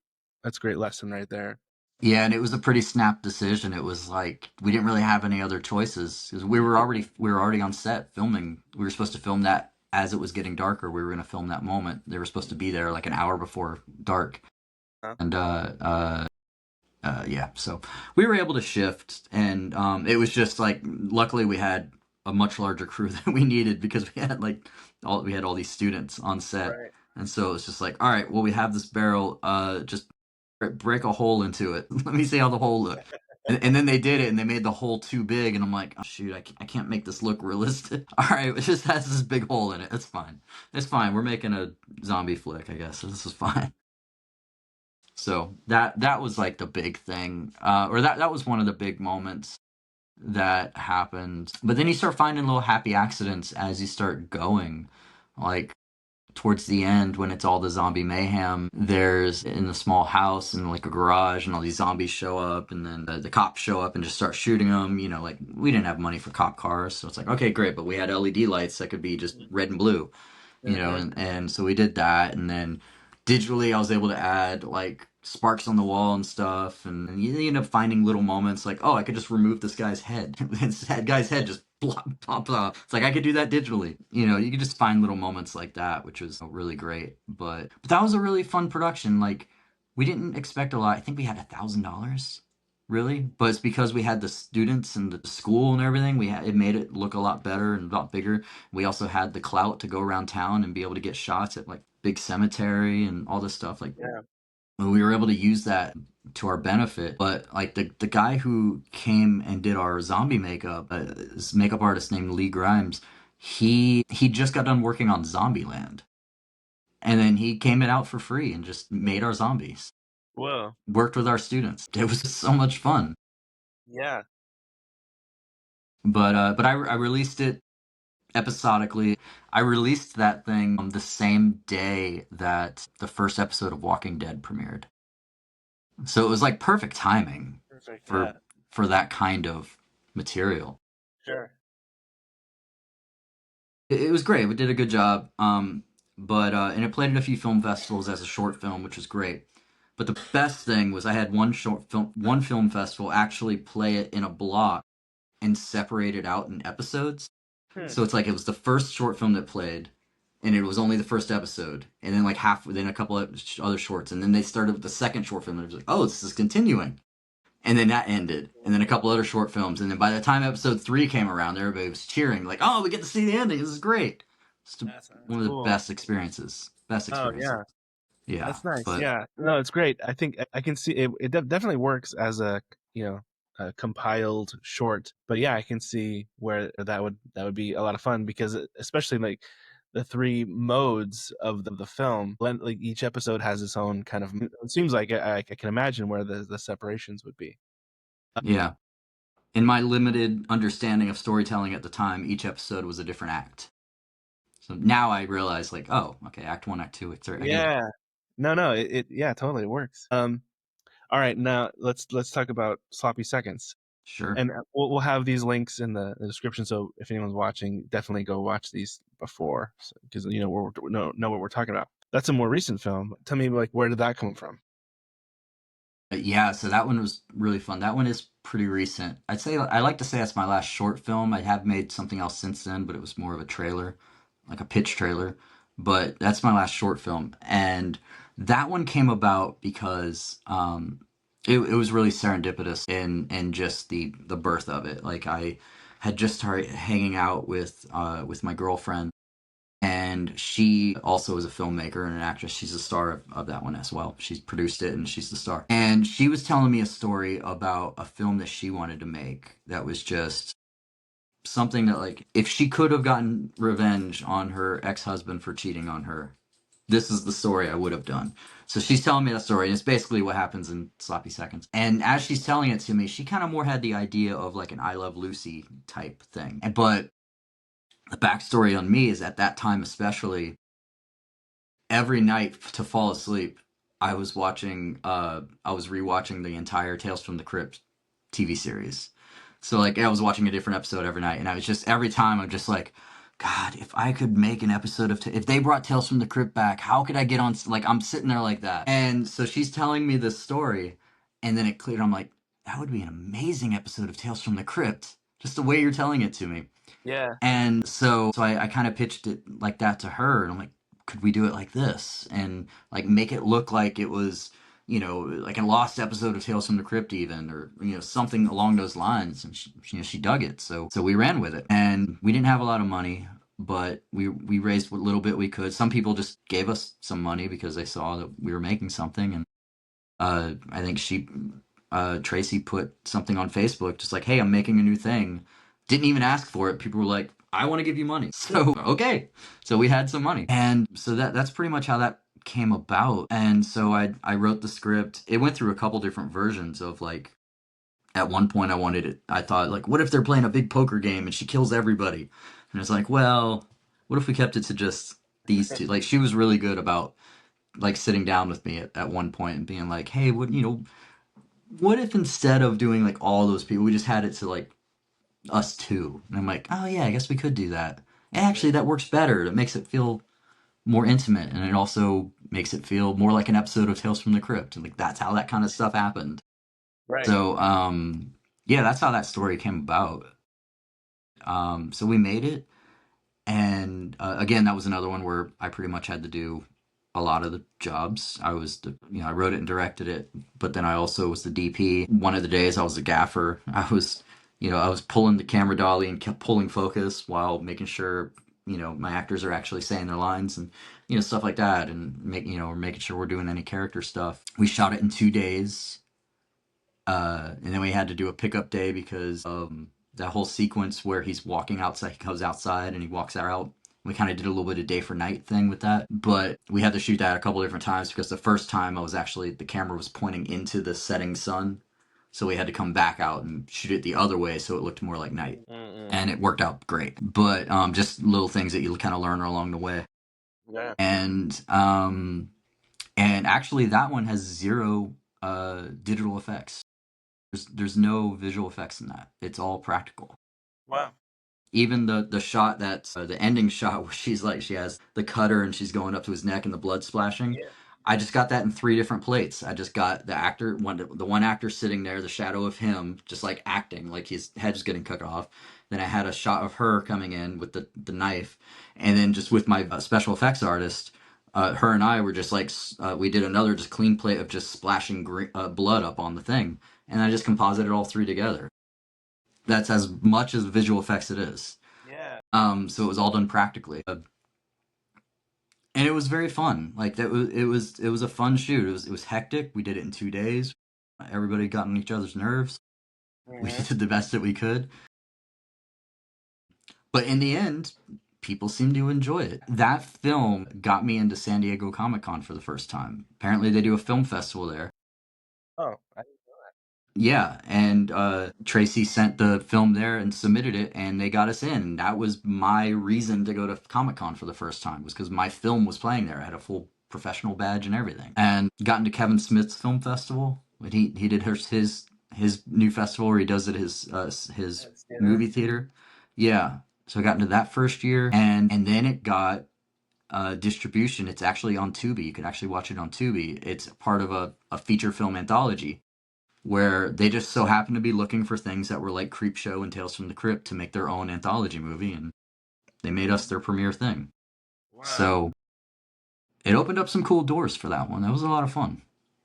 lesson right there. Yeah, and it was a pretty snap decision. It was like we didn't really have any other choices because we were already on set filming. We were supposed to film that as it was getting darker. We were going to film that moment. They were supposed to be there like an hour before dark, Huh? and yeah. So we were able to shift, and it was just like luckily we had a much larger crew than we needed because we had all these students on set, Right. and so it was just like, all right, well we have this barrel, just break a hole into it. Let me see how the hole look. And then they did it, and they made the hole too big, and I'm like, oh shoot, I can't make this look realistic. All right, it just has this big hole in it. It's fine. It's fine. We're making a zombie flick, I guess. So this is fine. So that was like the big thing, or that was one of the big moments that happened. But then you start finding little happy accidents as you start going, like towards the end when it's all the zombie mayhem, there's in a small house and like a garage and all these zombies show up and then the cops show up and just start shooting them. You know, like we didn't have money for cop cars, so it's like, okay, great, but we had LED lights that could be just red and blue, you know, Uh-huh. and so we did that. And then digitally I was able to add like sparks on the wall and stuff, and you end up finding little moments like, oh, I could just remove this guy's head. That guy's head just pops off. It's like I could do that digitally. You know, you could just find little moments like that, which was really great. But that was a really fun production. Like we didn't expect a lot. I think we had $1,000 really, but it's because we had the students and the school and everything. It made it look a lot better and a lot bigger. We also had the clout to go around town and be able to get shots at like big cemetery and all this stuff. Like Yeah. we were able to use that to our benefit. But like the guy who came and did our zombie makeup, this makeup artist named Lee Grimes, he just got done working on Zombieland, and then he came it out for free and just made our zombies. Whoa. Worked with our students. It was so much fun. Yeah. But I released it episodically. I released that thing on the same day that the first episode of Walking Dead premiered. So it was like perfect timing Perfect. for Yeah. for that kind of material. Sure. It was great. We did a good job. But and it played at a few film festivals as a short film, which was great. But the best thing was I had one film festival actually play it in a block and separate it out in episodes. Hmm. So it's like it was the first short film that played, and it was only the first episode, and then like then a couple of other shorts, and then they started with the second short film. And it was like, oh, this is continuing, and then that ended, and then a couple other short films, and then by the time episode 3 came around, everybody was cheering like, oh, we get to see the ending. This is great. It's That's one of the cool. best experiences. Best Oh experiences. yeah. Yeah, That's nice. but Yeah. No, it's great. I think I can see it. Definitely works as a, you know, a compiled short. But yeah, I can see where that would be a lot of fun because especially like the three modes of the film, like each episode has its own kind of. It seems like I can imagine where the separations would be. yeah. In my limited understanding of storytelling at the time, each episode was a different act. So now I realize, like, oh, okay, act one, act two, act three. I get it. Yeah. No, no, it yeah, totally it works. All right, now let's talk about sloppy seconds. Sure. And we'll have these links in the description. So if anyone's watching, definitely go watch these before, because you know know what we're talking about. That's a more recent film. Tell me, like, where did that come from? Yeah, so that one was really fun. That one is pretty recent. I like to say that's my last short film. I have made something else since then, but it was more of a trailer, like a pitch trailer. But that's my last short film, and that one came about because it was really serendipitous in just the birth of it. Like I had just started hanging out with my girlfriend, and she also is a filmmaker and an actress. She's the star of that one as well. She's produced it and she's the star. And she was telling me a story about a film that she wanted to make that was just something that, like, if she could have gotten revenge on her ex-husband for cheating on her, this is the story I would have done. So she's telling me that story, and it's basically what happens in Sloppy Seconds. And as she's telling it to me, she kind of more had the idea of like an I Love Lucy type thing. But the backstory on me is at that time, especially, every night to fall asleep, I was rewatching the entire Tales from the Crypt TV series. So like I was watching a different episode every night, and I was just every time I'm just like, God, if I could make an episode of if they brought Tales from the Crypt back, how could I get on? Like I'm sitting there like that, and so she's telling me this story, and then it cleared. I'm like, that would be an amazing episode of Tales from the Crypt, just the way you're telling it to me. Yeah, And so I kind of pitched it like that to her, and I'm like, could we do it like this and like make it look like it was, you know, like a lost episode of Tales from the Crypt, even, or you know, something along those lines. And she dug it, so we ran with it, and we didn't have a lot of money, but we raised what little bit we could. Some people just gave us some money because they saw that we were making something, and I think Tracy put something on Facebook, just like, "Hey, I'm making a new thing." Didn't even ask for it. People were like, "I want to give you money." So okay, so we had some money, and so that's pretty much how that came about. And so I wrote the script. It went through a couple different versions of like. At one point, I wanted it. I thought, like, what if they're playing a big poker game and she kills everybody? And it's like, well, what if we kept it to just these two, like she was really good about like sitting down with me at one point and being like, hey, what if instead of doing like all those people, we just had it to like us two? And I'm like, oh yeah, I guess we could do that. And actually, that works better. It makes it feel more intimate, and it also makes it feel more like an episode of Tales from the Crypt. And like that's how that kind of stuff happened. Right. So yeah, that's how that story came about. So we made it, and again, that was another one where I pretty much had to do a lot of the jobs. I wrote it and directed it, but then I also was the DP. One of the days I was a gaffer. I was pulling the camera dolly and kept pulling focus while making sure, my actors are actually saying their lines and, stuff like that. And we're making sure we're doing any character stuff. We shot it in 2 days. And then we had to do a pickup day because that whole sequence where he's walking outside, he comes outside and he walks out. We kind of did a little bit of day for night thing with that, but we had to shoot that a couple different times because the first time the camera was pointing into the setting sun. So we had to come back out and shoot it the other way so it looked more like night. Mm-mm. And it worked out great. But just little things that you kind of learn along the way. Yeah. And actually that one has zero digital effects. There's no visual effects in that. It's all practical. Wow. Even the shot the ending shot where she has the cutter and she's going up to his neck and the blood splashing. Yeah. I just got that in 3 different plates. I just got the one actor sitting there, the shadow of him, just like acting like his head's getting cut off. Then I had a shot of her coming in with the knife, and then just with my special effects artist, her and I were just like we did another just clean plate of just splashing blood up on the thing, and I just composited all three together. That's as much as visual effects it is. Yeah. So it was all done practically, and it was very fun. Like it was a fun shoot. It was hectic. We did it in 2 days. Everybody got on each other's nerves. We Hmm. did the best that we could, but in the end, people seemed to enjoy it. That film got me into San Diego Comic Con for the first time. Apparently, they do a film festival there. Oh, Yeah, and Tracy sent the film there and submitted it, and they got us in. And that was my reason to go to Comic Con for the first time, was because my film was playing there. I had a full professional badge and everything, and got into Kevin Smith's film festival. When he did his new festival where he does it his that's dinner. movie theater. Yeah, so I got into that first year, and then it got distribution. It's actually on Tubi. You can actually watch it on Tubi. It's part of a feature film anthology where they just so happened to be looking for things that were like Creepshow and Tales from the Crypt to make their own anthology movie, and they made us their premiere thing. Wow. So it opened up some cool doors for that one. That was a lot of fun.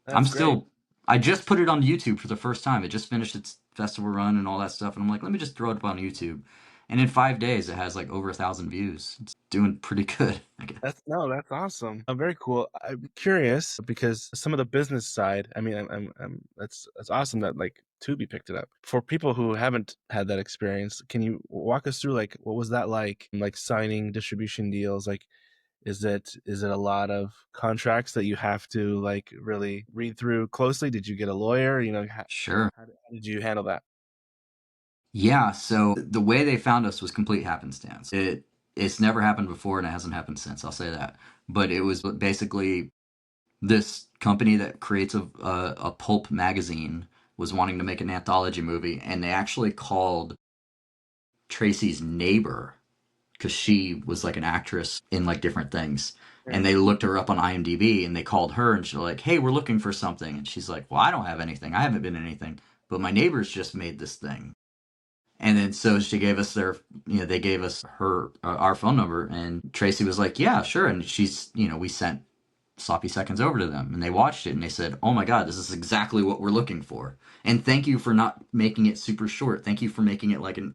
I'm That's great. still, I just put it on YouTube for the first time. It just finished its festival run and all that stuff, and I'm like, let me just throw it up on YouTube. And in 5 days, it has like over 1,000 views. It's doing pretty good, I guess. That's no, that's awesome. Very cool. I'm curious because some of the business side. I mean, that's awesome that like Tubi picked it up. For people who haven't had that experience, can you walk us through like what was that like signing distribution deals? Like, is it a lot of contracts that you have to like really read through closely? Did you get a lawyer? Sure. How did you handle that? Yeah, so the way they found us was complete happenstance. It's never happened before and it hasn't happened since, I'll say that. But it was basically this company that creates a pulp magazine was wanting to make an anthology movie, and they actually called Tracy's neighbor because she was like an actress in like different things. And Mm. they looked her up on IMDb and they called her and she's like, "Hey, we're looking for something." And she's like, "Well, I don't have anything. I haven't been in anything, but my neighbors just made this thing." And then so she gave us they gave us our phone number, and Tracy was like, "Yeah, sure." And we sent sloppy seconds over to them, and they watched it and they said, "Oh my God, this is exactly what we're looking for. And thank you for not making it super short. Thank you for making it like a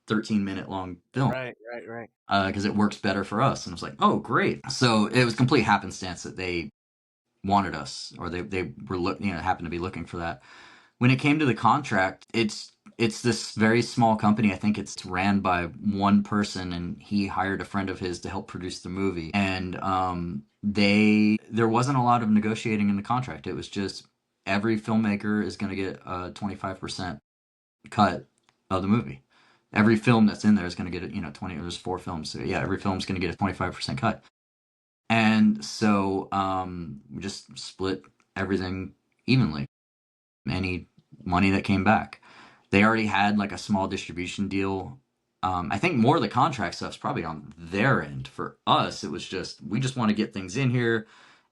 13-minute long film Right, right, right. because it works better for us." And I was like, "Oh, great." So it was complete happenstance that they wanted us, or they were happened to be looking for that. When it came to the contract, it's this very small company. I think it's ran by one person, and he hired a friend of his to help produce the movie. And there wasn't a lot of negotiating in the contract. It was just every filmmaker is going to get a 25% cut of the movie. Every film that's in there is going to get 20. There's 4 films, so yeah, every film's going to get a 25% cut. And so we just split everything evenly. Any money that came back. They already had like a small distribution deal. I think more of the contract stuff's probably on their end. For us, it was just we just want to get things in here.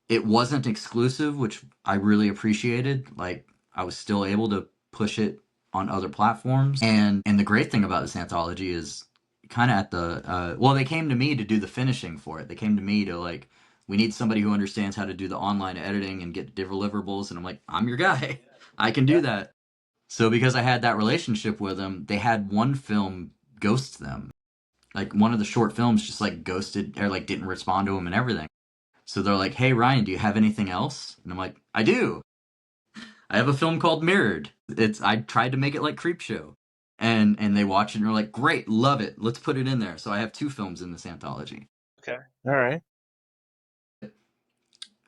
It wasn't exclusive, which I really appreciated. Like I was still able to push it on other platforms. And the great thing about this anthology is kind of at the well, they came to me to do the finishing for it. They came to me to like we need somebody who understands how to do the online editing and get deliverables, and I'm like, I'm your guy. I can do that. So because I had that relationship with them, they had one film ghost them. Like one of the short films just like ghosted or like didn't respond to them and everything. So they're like, "Hey Ryan, do you have anything else?" And I'm like, "I do. I have a film called Mirrored. It's I tried to make it like Creepshow." And they watch it and they're like, "Great, love it. Let's put it in there." So I have two films in this anthology. Okay. All right.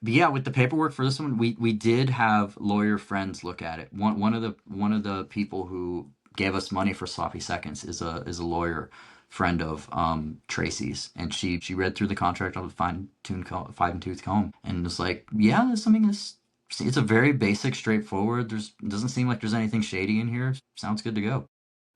But yeah, with the paperwork for this one, we did have lawyer friends look at it. One of the people who gave us money for Sloppy Seconds is a lawyer friend of Tracy's, and she read through the contract on a fine and tooth comb, and was like, yeah, there's something that's it's a very basic, straightforward. There's doesn't seem like there's anything shady in here. Sounds good to go.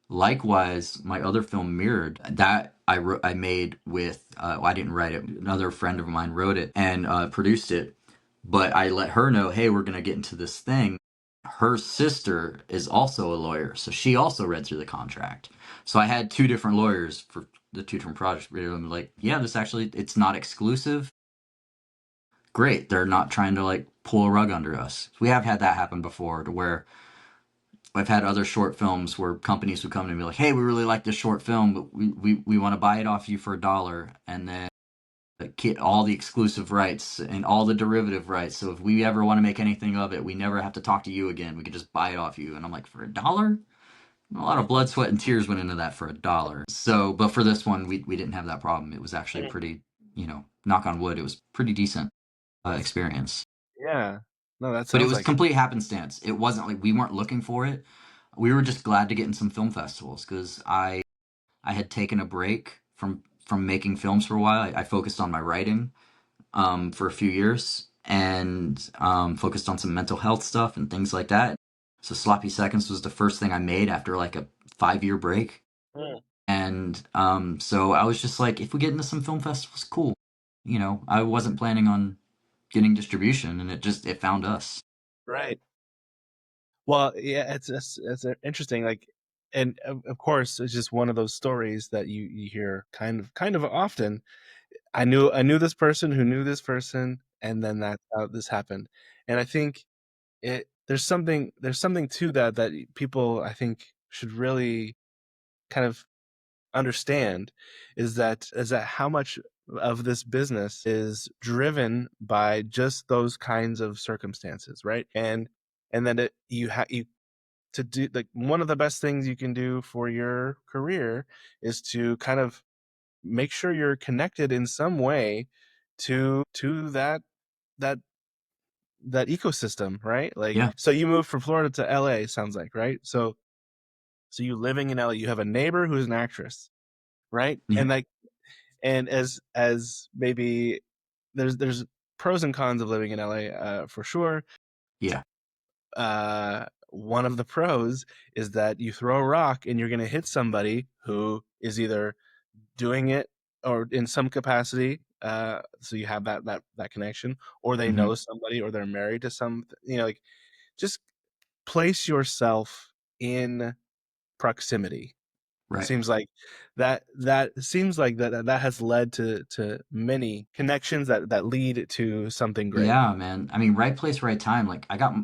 Likewise, my other film, Mirrored, that I made with, well, I didn't write it. Another friend of mine wrote it and produced it. But I let her know, hey, we're going to get into this thing. Her sister is also a lawyer, so she also read through the contract. So I had two different lawyers for the two different projects. I'm like, yeah, this actually, it's not exclusive. Great. They're not trying to like pull a rug under us. We have had that happen before to where I've had other short films where companies would come to me like, "Hey, we really like this short film, but we want to buy it off you for $1," and then get all the exclusive rights and all the derivative rights. So if we ever want to make anything of it, we never have to talk to you again. We could just buy it off you. And I'm like, for $1? A lot of blood, sweat, and tears went into that for $1. So, but for this one, we didn't have that problem. It was actually a Mm. pretty, knock on wood, it was pretty decent experience. Yeah. No, that But it sounds was like it. complete happenstance. It wasn't like we weren't looking for it. We were just glad to get in some film festivals because I had taken a break from making films for a while. I focused on my writing for a few years and focused on some mental health stuff and things like that. So Sloppy Seconds was the first thing I made after like a 5 year break. Mm. And so I was just like, if we get into some film festivals, cool. I wasn't planning on getting distribution, and it found us. Right. Well, yeah, it's interesting. Like, and of course, it's just one of those stories that you hear kind of often. I knew this person who knew this person, and then that's how this happened. And I think there's something to that people I think should really kind of understand is that how much of this business is driven by just those kinds of circumstances, right? And then you to do like one of the best things you can do for your career is to kind of make sure you're connected in some way to that that ecosystem, right? Like, Yeah. so you moved from Florida to LA, sounds like, right? So you living in LA, you have a neighbor who's an actress, right? Yeah. And like, and as maybe there's pros and cons of living in LA, for sure. Yeah. One of the pros is that you throw a rock and you're going to hit somebody who is either doing it or in some capacity, so you have that connection, or they Hmm. know somebody, or they're married to some, like, just place yourself in proximity. Right. Seems like that has led to many connections that lead to something great. Yeah, man. I mean, right place, right time. Like, I got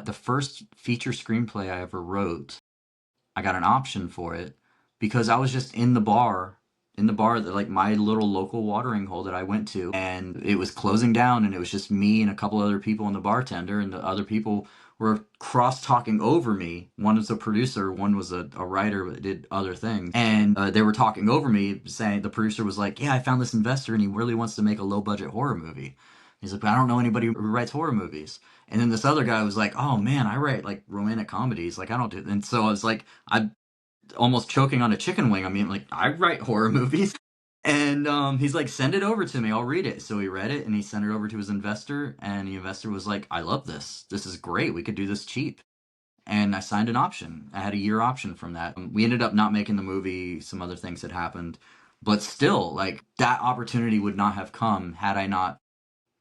the first feature screenplay I ever wrote. I got an option for it because I was just in the bar that like my little local watering hole that I went to, and it was closing down, and it was just me and a couple other people and the bartender, and the other people were cross talking over me. One was a producer, one was a writer that did other things, and they were talking over me, saying the producer was like, "Yeah, I found this investor, and he really wants to make a low budget horror movie." He's like, "But I don't know anybody who writes horror movies." And then this other guy was like, "Oh man, I write like romantic comedies. Like I don't do." And so I was like, I'm almost choking on a chicken wing. I mean, like I write horror movies. And he's like, send it over to me. I'll read it. So he read it and he sent it over to his investor. And the investor was like, I love this. This is great. We could do this cheap. And I signed an option. I had a year option from that. We ended up not making the movie. Some other things had happened. But still, like, that opportunity would not have come had I not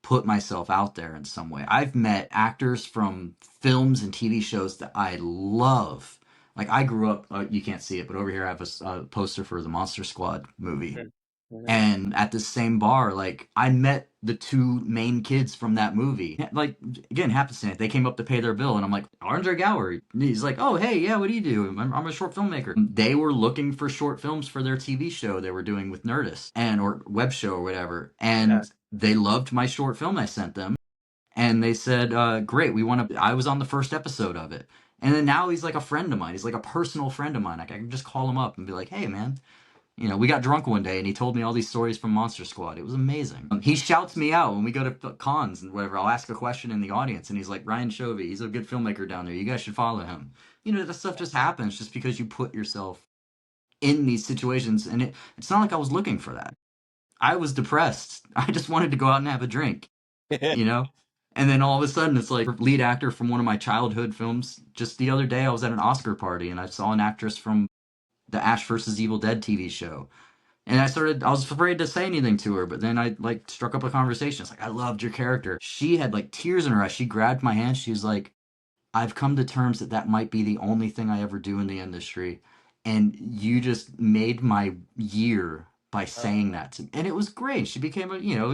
put myself out there in some way. I've met actors from films and TV shows that I love. Like, I grew up, you can't see it, but over here I have a poster for the Monster Squad movie. Mhm. Mhm. And at the same bar, like, I met the two main kids from that movie. Like, again, happenstance. They came up to pay their bill, and I'm like, Andre Gower. He's like, oh, hey, yeah, what do you do? I'm a short filmmaker. They were looking for short films for their TV show they were doing with Nerdist and or web show or whatever. Yeah. And they loved my short film I sent them. And they said, great, we want to. I was on the first episode of it. And then now he's like a friend of mine. He's like a personal friend of mine. Like, I can just call him up and be like, hey, man, we got drunk one day and he told me all these stories from Monster Squad. It was amazing. He shouts me out when we go to cons and whatever. I'll ask a question in the audience and he's like, Ryan Shovey, he's a good filmmaker down there. You guys should follow him. That stuff just happens just because you put yourself in these situations. And it's not like I was looking for that. I was depressed. I just wanted to go out and have a drink, you know? And then all of a sudden, it's like lead actor from one of my childhood films. Just the other day, I was at an Oscar party and I saw an actress from the Ash versus Evil Dead TV show. And I was afraid to say anything to her, but then I like struck up a conversation. It's like, I loved your character. She had like tears in her eyes. She grabbed my hand. She's like, I've come to terms that that might be the only thing I ever do in the industry. And you just made my year by saying that to me. And it was great. She became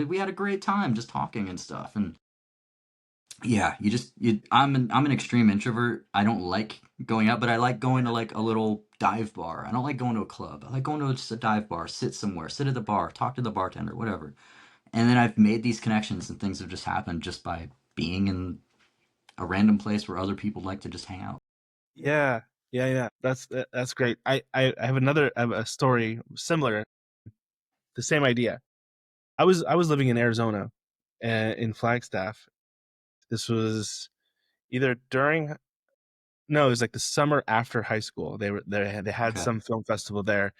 we had a great time just talking and stuff. And yeah, I'm an extreme introvert. I don't like going out, but I like going to like a little dive bar. I don't like going to a club. I like going to just a dive bar, sit somewhere, sit at the bar, talk to the bartender, whatever. And then I've made these connections and things have just happened just by being in a random place where other people like to just hang out. Yeah. Yeah. Yeah. That's great. I have a story similar, the same idea. I was living in Arizona, in Flagstaff. This was either during no, it was like the summer after high school. They had Okay. some film festival there.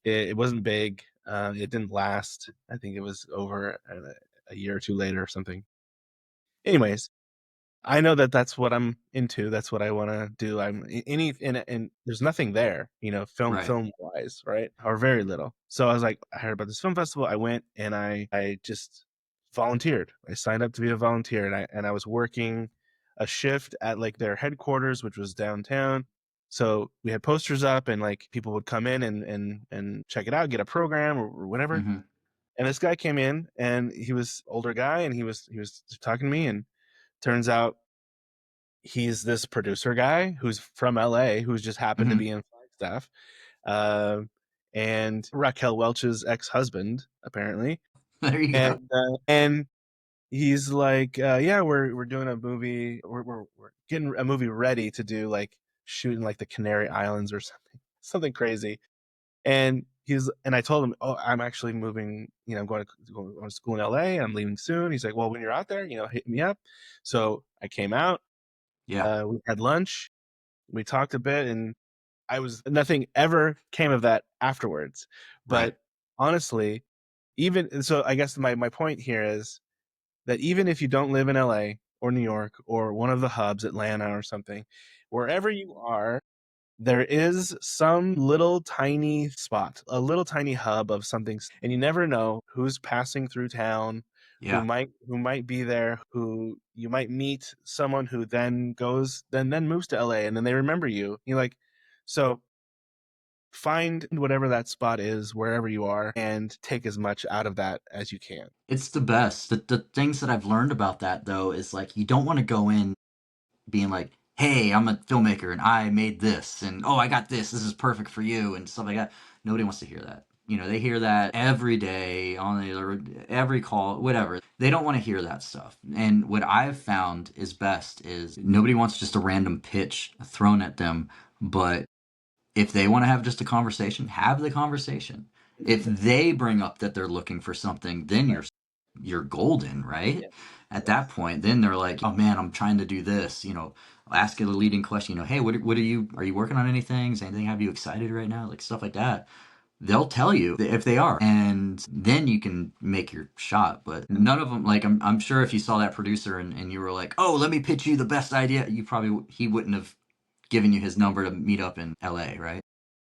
It wasn't big. It didn't last. I think it was over a year or two later or something. Anyways, I know that that's what I'm into. That's what I want to do. And there's nothing there, Right. film wise, right? Or very little. So I was like, I heard about this film festival. I went and I just volunteered. I signed up to be a volunteer, and I was working a shift at like their headquarters, which was downtown. So we had posters up, and like people would come in and check it out, get a program or whatever. Mm-hmm. And this guy came in, and he was older guy, and he was talking to me, and turns out he's this producer guy who's from LA who's just happened to Mm-hmm. be in Flagstaff, um, and Raquel Welch's ex-husband apparently, There you go. and he's like, yeah, we're doing a movie, we're getting a movie ready to do, like shooting like the Canary Islands or something crazy, and I told him, oh, I'm actually moving, I'm going to school in LA, I'm leaving soon. He's like, well, when you're out there, hit me up. So I came out, Yeah. we had lunch, we talked a bit, and I was nothing ever came of that afterwards. Right. But honestly, even so, I guess my point here is that even if you don't live in LA or New York or one of the hubs, Atlanta or something, wherever you are, there is some little tiny spot, a little tiny hub of something, and you never know who's passing through town, Yeah. who might be there, who you might meet someone who then moves to LA, and then they remember you. You like, so find whatever that spot is wherever you are and take as much out of that as you can. It's the best. The things that I've learned about that though is like you don't want to go in being like, "Hey, I'm a filmmaker and I made this and oh, I got this. This is perfect for you" and stuff like that. Nobody wants to hear that. They hear that every day on every call, whatever. They don't want to hear that stuff. And what I've found is best is nobody wants just a random pitch thrown at them, but if they want to have just a conversation, have the conversation. If they bring up that they're looking for something, then Right. you're golden, right? Yeah. At that Yes. point, then they're like, "Oh man, I'm trying to do this." Ask it a leading question. Hey, what are you working on anything? Is anything have you excited right now? Like stuff like that. they'll tell you if they are, and then you can make your shot. But none of them, like, I'm sure if you saw that producer and you were like, oh, let me pitch you the best idea, you probably, he wouldn't have given you his number to meet up in LA, right?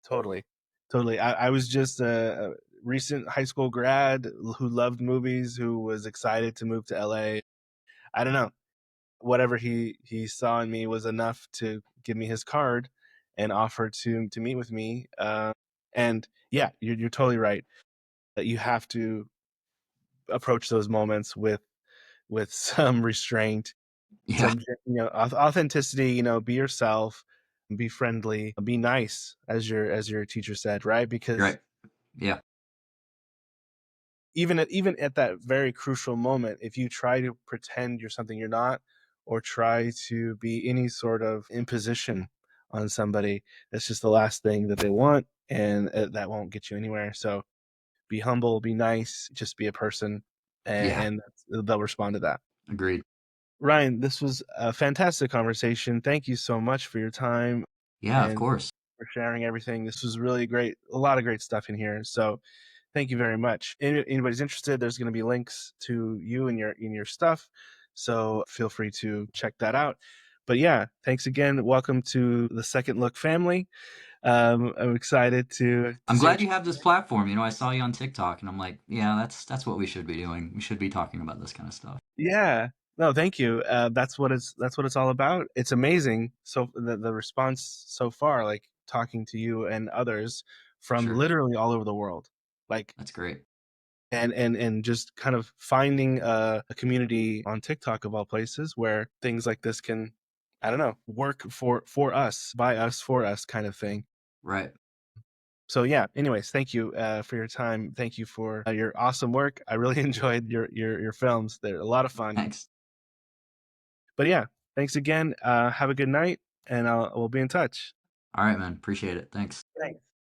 Totally. Totally. I was just a recent high school grad who loved movies, who was excited to move to LA. I don't know. Whatever he saw in me was enough to give me his card and offer to meet with me. And yeah, you're totally right that you have to approach those moments with some restraint, Yeah, some authenticity. Be yourself, be friendly, be nice, as your teacher said, right? you're Because right. Yeah, even at that very crucial moment, if you try to pretend you're something you're not, or try to be any sort of imposition on somebody, that's just the last thing that they want, and that won't get you anywhere. So be humble, be nice, just be a person, yeah, and they'll respond to that. agreed. Ryan, this was a fantastic conversation. Thank you so much for your time Yeah, of and course. for sharing everything. This was really great. A lot of great stuff in here. So thank you very much. Anybody's interested, there's going to be links to you and your stuff. So feel free to check that out. But yeah, thanks again. Welcome to the Second Look family. I'm excited to I'm see glad what you you. have this platform. I saw you on TikTok, and I'm like, yeah, that's what we should be doing. We should be talking about this kind of stuff. Yeah. No, thank you. That's what it's all about. It's amazing. So the response so far, like talking to you and others from Sure, literally all over the world, like that's great. and just kind of finding a community on TikTok of all places where things like this can, I don't know, work for us, by us, for us, kind of thing. Right. So yeah. Anyways, thank you for your time. Thank you for your awesome work. I really enjoyed your films. They're a lot of fun. Thanks. But yeah, thanks again. Have a good night, and we'll be in touch. All right, man. Appreciate it. Thanks. Thanks.